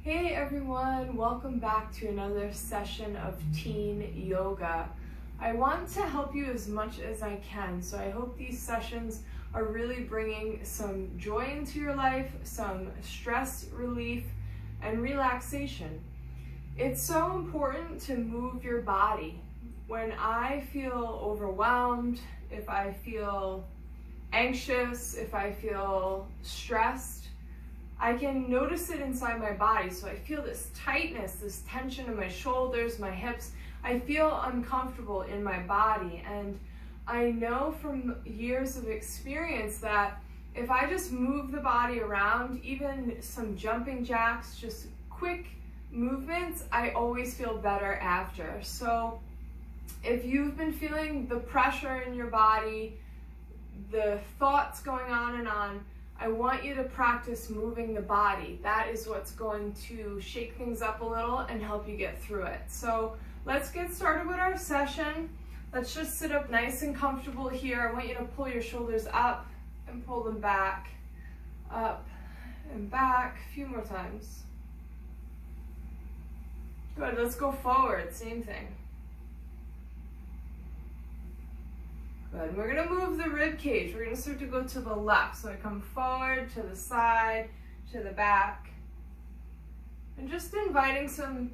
Hey everyone, welcome back to another session of teen yoga. I want to help you as much as I can, so I hope these sessions are really bringing some joy into your life, some stress relief, and relaxation. It's so important to move your body. When I feel overwhelmed, if I feel anxious, if I feel stressed, I can notice it inside my body. So I feel this tightness, this tension in my shoulders, my hips. I feel uncomfortable in my body. And I know from years of experience that if I just move the body around, even some jumping jacks, just quick movements, I always feel better after. So if you've been feeling the pressure in your body, the thoughts going on and on, I want you to practice moving the body. That is what's going to shake things up a little and help you get through it. So let's get started with our session. Let's just sit up nice and comfortable here. I want you to pull your shoulders up and pull them back, up and back. A few more times. Good, let's go forward, same thing. Good. We're going to move the rib cage. We're going to start to go to the left. So I come forward, to the side, to the back. And just inviting some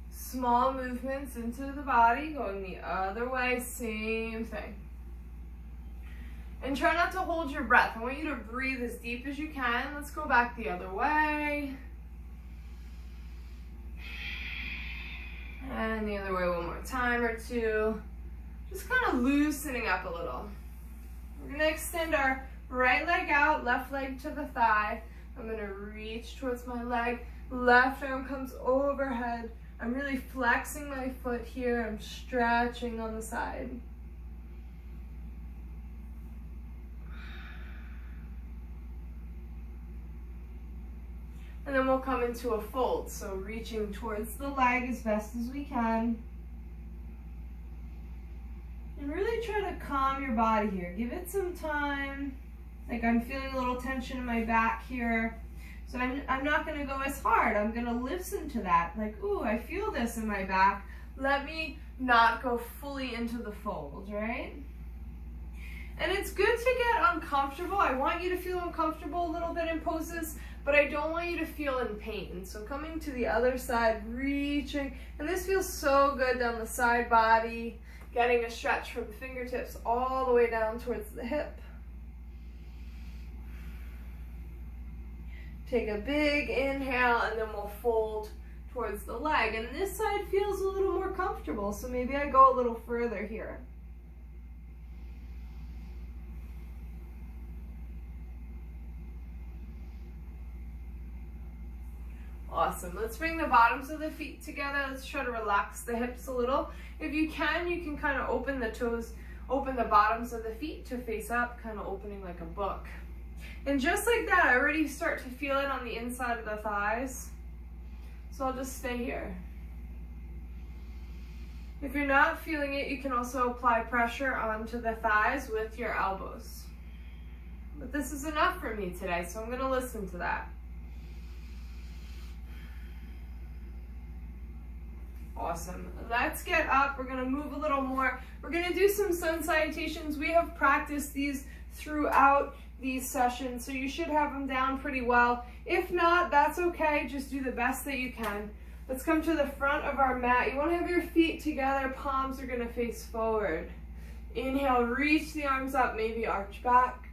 small movements into the body, going the other way, same thing. And try not to hold your breath. I want you to breathe as deep as you can. Let's go back the other way. And the other way one more time or two. Just kind of loosening up a little. We're going to extend our right leg out, left leg to the thigh. I'm going to reach towards my leg. Left arm comes overhead. I'm really flexing my foot here. I'm stretching on the side. And then we'll come into a fold. So reaching towards the leg as best as we can. And really try to calm your body here. Give it some time. Like I'm feeling a little tension in my back here. So I'm not going to go as hard. I'm going to listen to that. Like, ooh, I feel this in my back. Let me not go fully into the fold, right? And it's good to get uncomfortable. I want you to feel uncomfortable a little bit in poses, but I don't want you to feel in pain. So coming to the other side, reaching. And this feels so good down the side body. Getting a stretch from the fingertips all the way down towards the hip. Take a big inhale and then we'll fold towards the leg. And this side feels a little more comfortable, so maybe I go a little further here. Awesome. Let's bring the bottoms of the feet together. Let's try to relax the hips a little. If you can kind of open the toes, open the bottoms of the feet to face up, kind of opening like a book. And just like that, I already start to feel it on the inside of the thighs. So I'll just stay here. If you're not feeling it, you can also apply pressure onto the thighs with your elbows. But this is enough for me today, so I'm going to listen to that. Awesome. Let's get up. We're going to move a little more. We're going to do some sun salutations. We have practiced these throughout these sessions, so you should have them down pretty well. If not, that's okay. Just do the best that you can. Let's come to the front of our mat. You want to have your feet together. Palms are going to face forward. Inhale, reach the arms up, maybe arch back.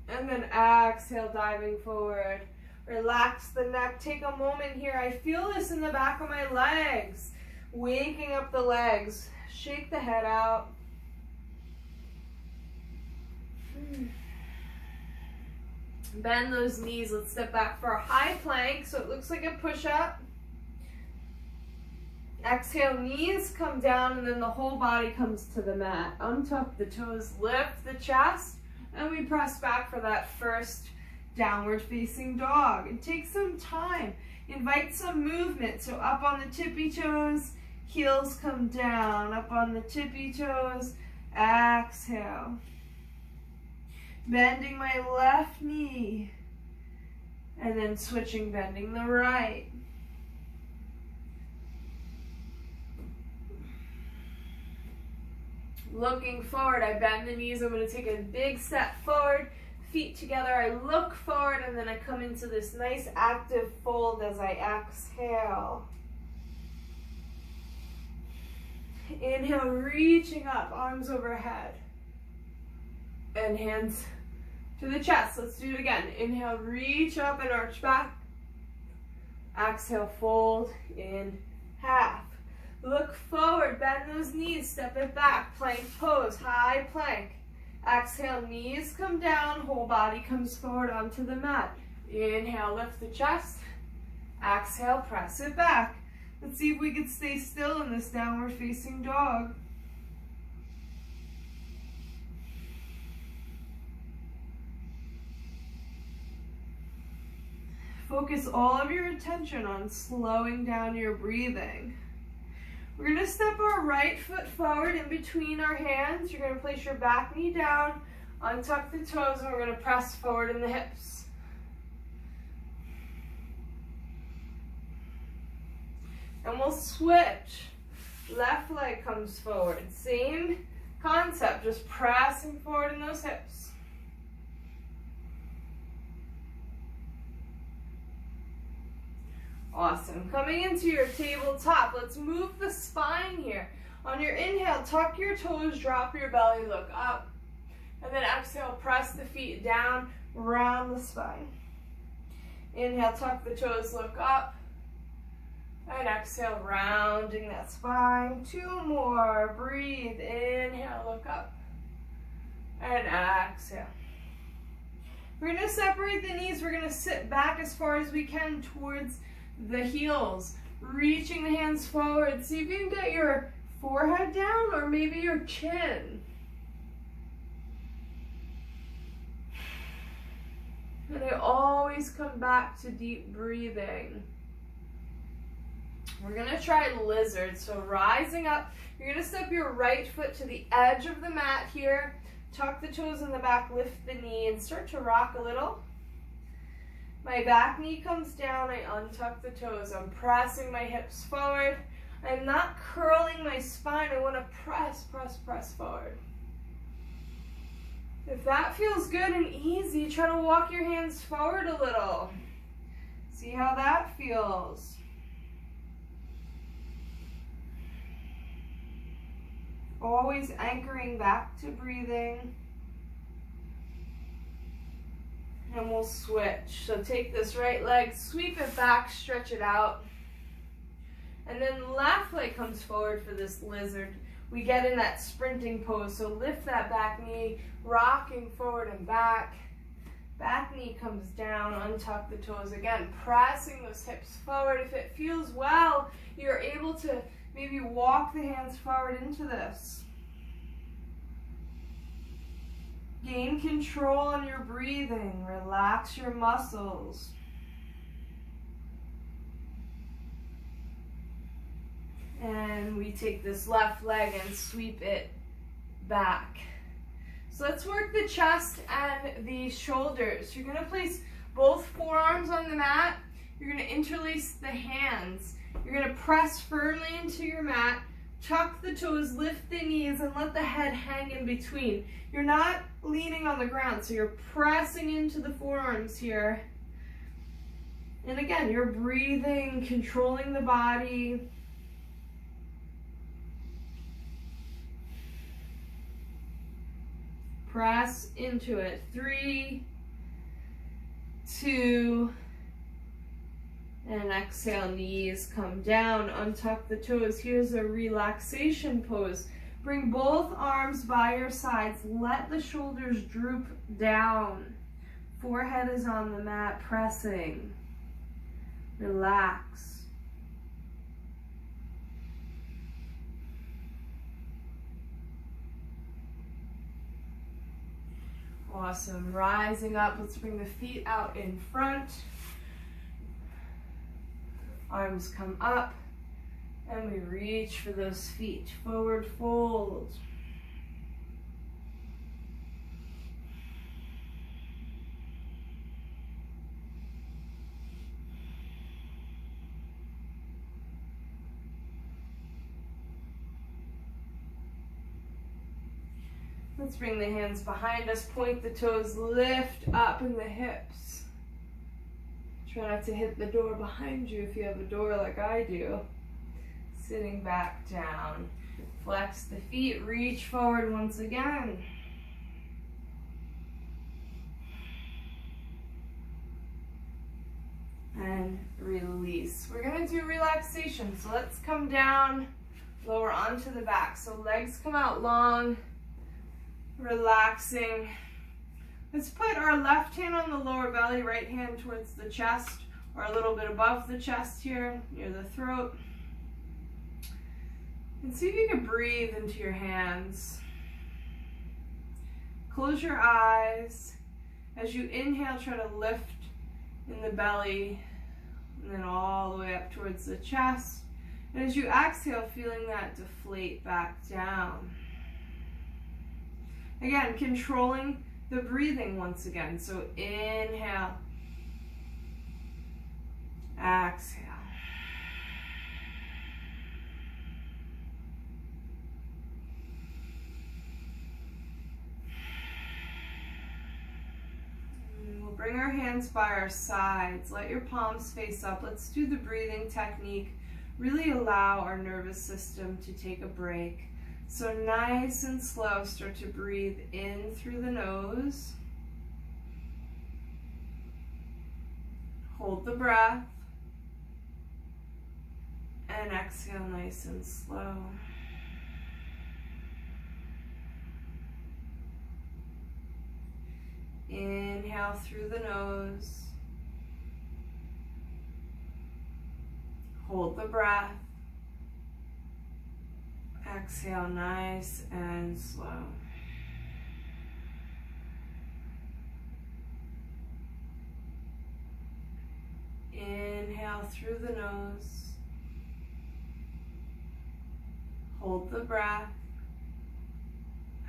And then exhale, diving forward. Relax the neck. Take a moment here. I feel this in the back of my legs. Waking up the legs. Shake the head out. Bend those knees. Let's step back for a high plank so it looks like a push-up. Exhale, knees come down and then the whole body comes to the mat. Untuck the toes, lift the chest, and we press back for that first downward facing dog. And take some time. Invite some movement. So up on the tippy toes, heels come down. Up on the tippy toes, exhale. Bending my left knee. And then switching, bending the right. Looking forward, I bend the knees. I'm going to take a big step forward, feet together. I look forward, and then I come into this nice active fold as I exhale. Inhale, reaching up, arms overhead. And hands to the chest. Let's do it again. Inhale, reach up and arch back. Exhale, fold in half. Look forward, bend those knees, step it back, plank pose, high plank. Exhale, knees come down, whole body comes forward onto the mat. Inhale, lift the chest. Exhale, press it back. Let's see if we can stay still in this downward facing dog. Focus all of your attention on slowing down your breathing. We're going to step our right foot forward in between our hands. You're going to place your back knee down, untuck the toes, and we're going to press forward in the hips. And we'll switch. Left leg comes forward. Same concept, just pressing forward in those hips. Awesome. Coming into your tabletop, let's move the spine here. On your inhale, tuck your toes, drop your belly, look up. And then exhale, press the feet down, round the spine. Inhale, tuck the toes, look up. And exhale, rounding that spine. 2 more. Breathe. Inhale, look up. And exhale. We're going to separate the knees. We're going to sit back as far as we can towards the heels, reaching the hands forward. See if you can get your forehead down or maybe your chin. And I always come back to deep breathing. We're going to try lizard. So rising up, you're going to step your right foot to the edge of the mat here. Tuck the toes in the back, lift the knee, and start to rock a little. My back knee comes down, I untuck the toes. I'm pressing my hips forward. I'm not curling my spine. I want to press, press, press forward. If that feels good and easy, try to walk your hands forward a little. See how that feels. Always anchoring back to breathing. And we'll switch. So take this right leg, sweep it back, stretch it out. And then left leg comes forward for this lizard. We get in that sprinting pose. So lift that back knee, rocking forward and back. Back knee comes down, untuck the toes again, pressing those hips forward. If it feels well, you're able to maybe walk the hands forward into this. Gain control on your breathing. Relax your muscles. And we take this left leg and sweep it back. So let's work the chest and the shoulders. You're going to place both forearms on the mat. You're going to interlace the hands. You're going to press firmly into your mat. Tuck the toes, lift the knees, and let the head hang in between. You're not leaning on the ground, so you're pressing into the forearms here. And again, you're breathing, controlling the body. Press into it. 3, 2, and exhale, knees come down, untuck the toes. Here's a relaxation pose. Bring both arms by your sides. Let the shoulders droop down. Forehead is on the mat, pressing. Relax. Awesome. Rising up, let's bring the feet out in front. Arms come up, and we reach for those feet. Forward fold. Let's bring the hands behind us, point the toes, lift up in the hips. Try not to hit the door behind you if you have a door like I do. Sitting back down. Flex the feet, reach forward once again. And release. We're gonna do relaxation. So let's come down, lower onto the back. So legs come out long, relaxing. Let's put our left hand on the lower belly, right hand towards the chest, or a little bit above the chest here, near the throat. And see if you can breathe into your hands. Close your eyes. As you inhale, try to lift in the belly, and then all the way up towards the chest. And as you exhale, feeling that deflate back down. Again, controlling the breathing once again. So inhale, exhale. Bring our hands by our sides. Let your palms face up. Let's do the breathing technique. Really allow our nervous system to take a break. So nice and slow, start to breathe in through the nose. Hold the breath. And exhale nice and slow. Inhale through the nose. Hold the breath. Exhale nice and slow. Inhale through the nose. Hold the breath.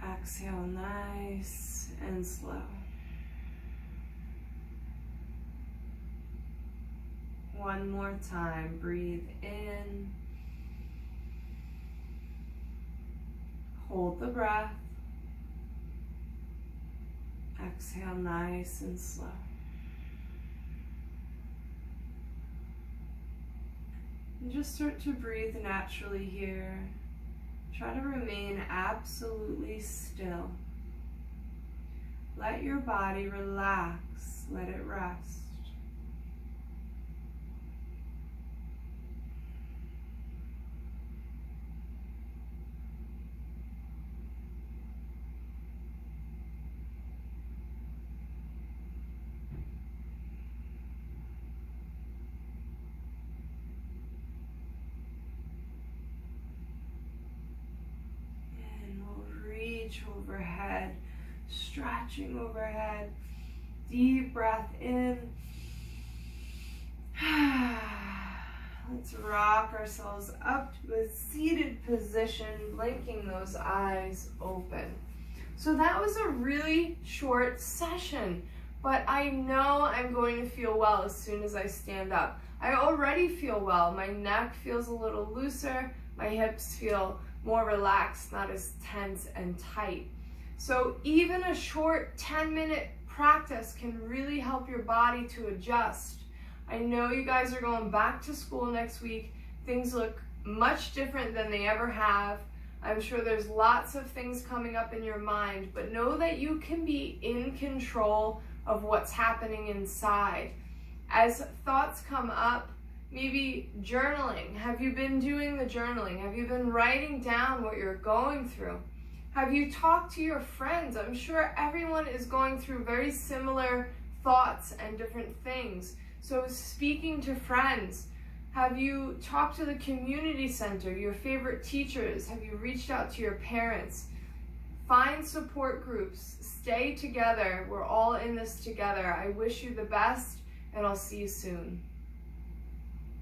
Exhale nice and slow. One more time, breathe in, hold the breath, exhale nice and slow. And just start to breathe naturally here. Try to remain absolutely still. Let your body relax, let it rest. Reach overhead, stretching overhead. Deep breath in. Let's rock ourselves up to a seated position, blinking those eyes open. So that was a really short session, but I know I'm going to feel well as soon as I stand up. I already feel well. My neck feels a little looser. My hips feel more relaxed, not as tense and tight. So even a short 10-minute practice can really help your body to adjust. I know you guys are going back to school next week. Things look much different than they ever have. I'm sure there's lots of things coming up in your mind, but know that you can be in control of what's happening inside. As thoughts come up, maybe journaling. Have you been doing the journaling? Have you been writing down what you're going through? Have you talked to your friends? I'm sure everyone is going through very similar thoughts and different things. So speaking to friends, have you talked to the community center, your favorite teachers? Have you reached out to your parents? Find support groups, stay together. We're all in this together. I wish you the best, and I'll see you soon.